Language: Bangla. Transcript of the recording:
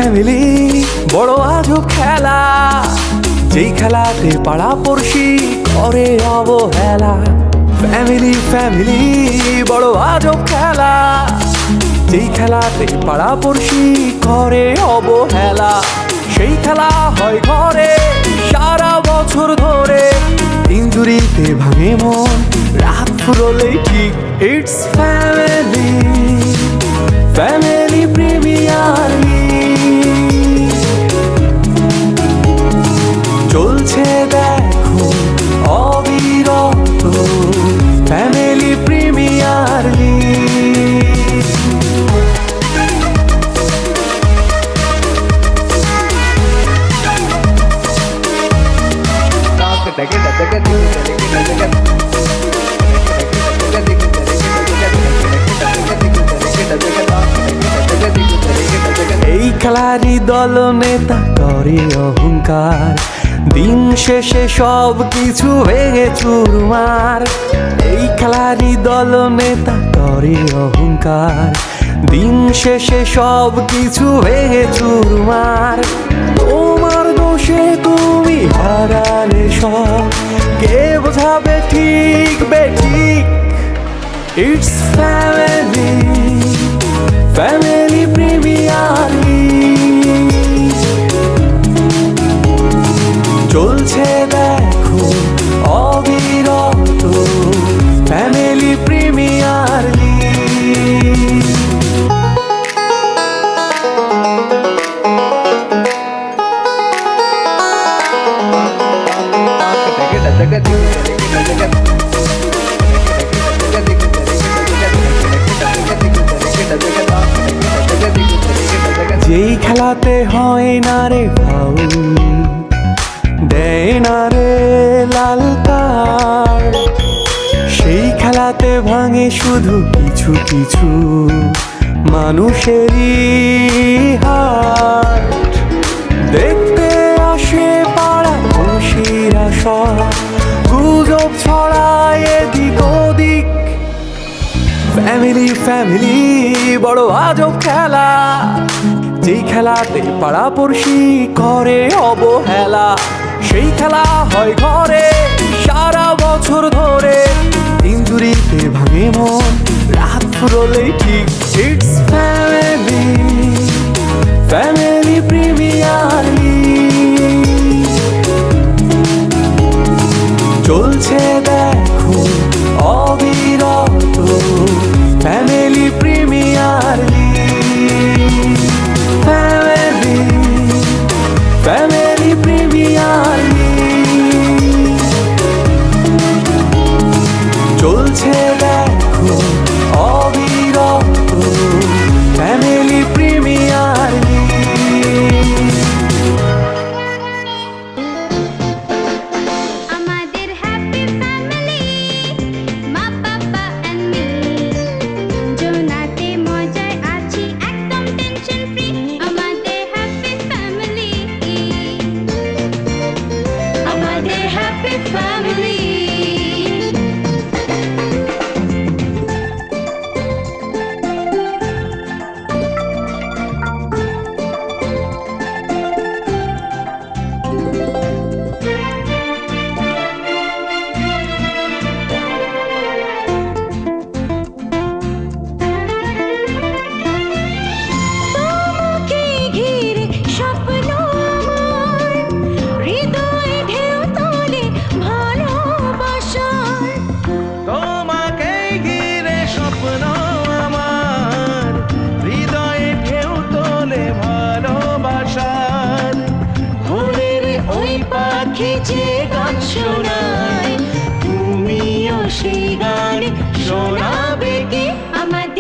ফ্যামিলি বড় আজব খেলা, যেই খেলাতে পাড়া পড়শি করে অবহেলা। ফ্যামিলি ফ্যামিলি বড় আজব খেলা, যেই খেলাতে পাড়া পড়শি করে অবহেলা। সেই খেলা হয় ঘরে সারা বছর ধরে, ইঞ্জুরিতে ভাঙে মন রাত ফুরলেই ঠিক। It's family, family premier league চলছে দেখো অবিরত। ফ্যামিলি প্রিমিয়ার লিগ এই খেলারই দল নেতা করে অহংকার, দিন শেষে সব কিছু ভেঙে চুরমার। এই খেলারই দল নেতা করে অহংকার, দিন শেষে সব কিছু ভেঙে চুরমার। তোমার দোষে তুমি হারালে সব, কে বোঝাবে ঠিক বেঠিক। It's family, family premier league চলছে দেখো অবিরত। ফ্যামিলি প্রিমিয়ার লিগ যেই খেলাতে হয় না রে ফাউল, দেয় না রে লাল কার্ড, সেই খেলাতে ভাঙে শুধু কিছু কিছু মানুষেরই হার্ট। দেখতে আসে পাড়া পড়শিরা সব, গুজব ছড়ায় এদিক ওদিক। ফ্যামিলি ফ্যামিলি বড় আজব খেলা, যেই খেলাতে পাড়া পড়শি করে অবহেলা। সেই খেলা হয় ঘরে সারা বছর ধরে, ইঞ্জুরিতে ভাঙে মন রাত ফুরলেই ঠিক। It's family, family premier league চলছে দেখো অবিরত। Family premier league, family, family premier league চলছে দেখো অবিরত। ফ্যামিলি প্রিমিয়ার লিগ আমাদের হ্যাপি ফ্যামিলি, মা বাবা এন্ড মি, জোনাতে মজায় আছি একদম টেনশন ফ্রি। আমাদের হ্যাপি ফ্যামিলি, আমাদের হ্যাপি ফ্যামিলি। তোমাকে ঘিরে স্বপ্ন আমার, হৃদয়ে ঢেউ তোলে ভালোবাসার। তোমাকে ঘিরে স্বপ্ন আমার, হৃদয়ে ঢেউ তোলে ভালোবাসার। ভোরের ওই পাখি যে গান শোনায়, তুমিও সেই গান শোনাবে কি? আমাদের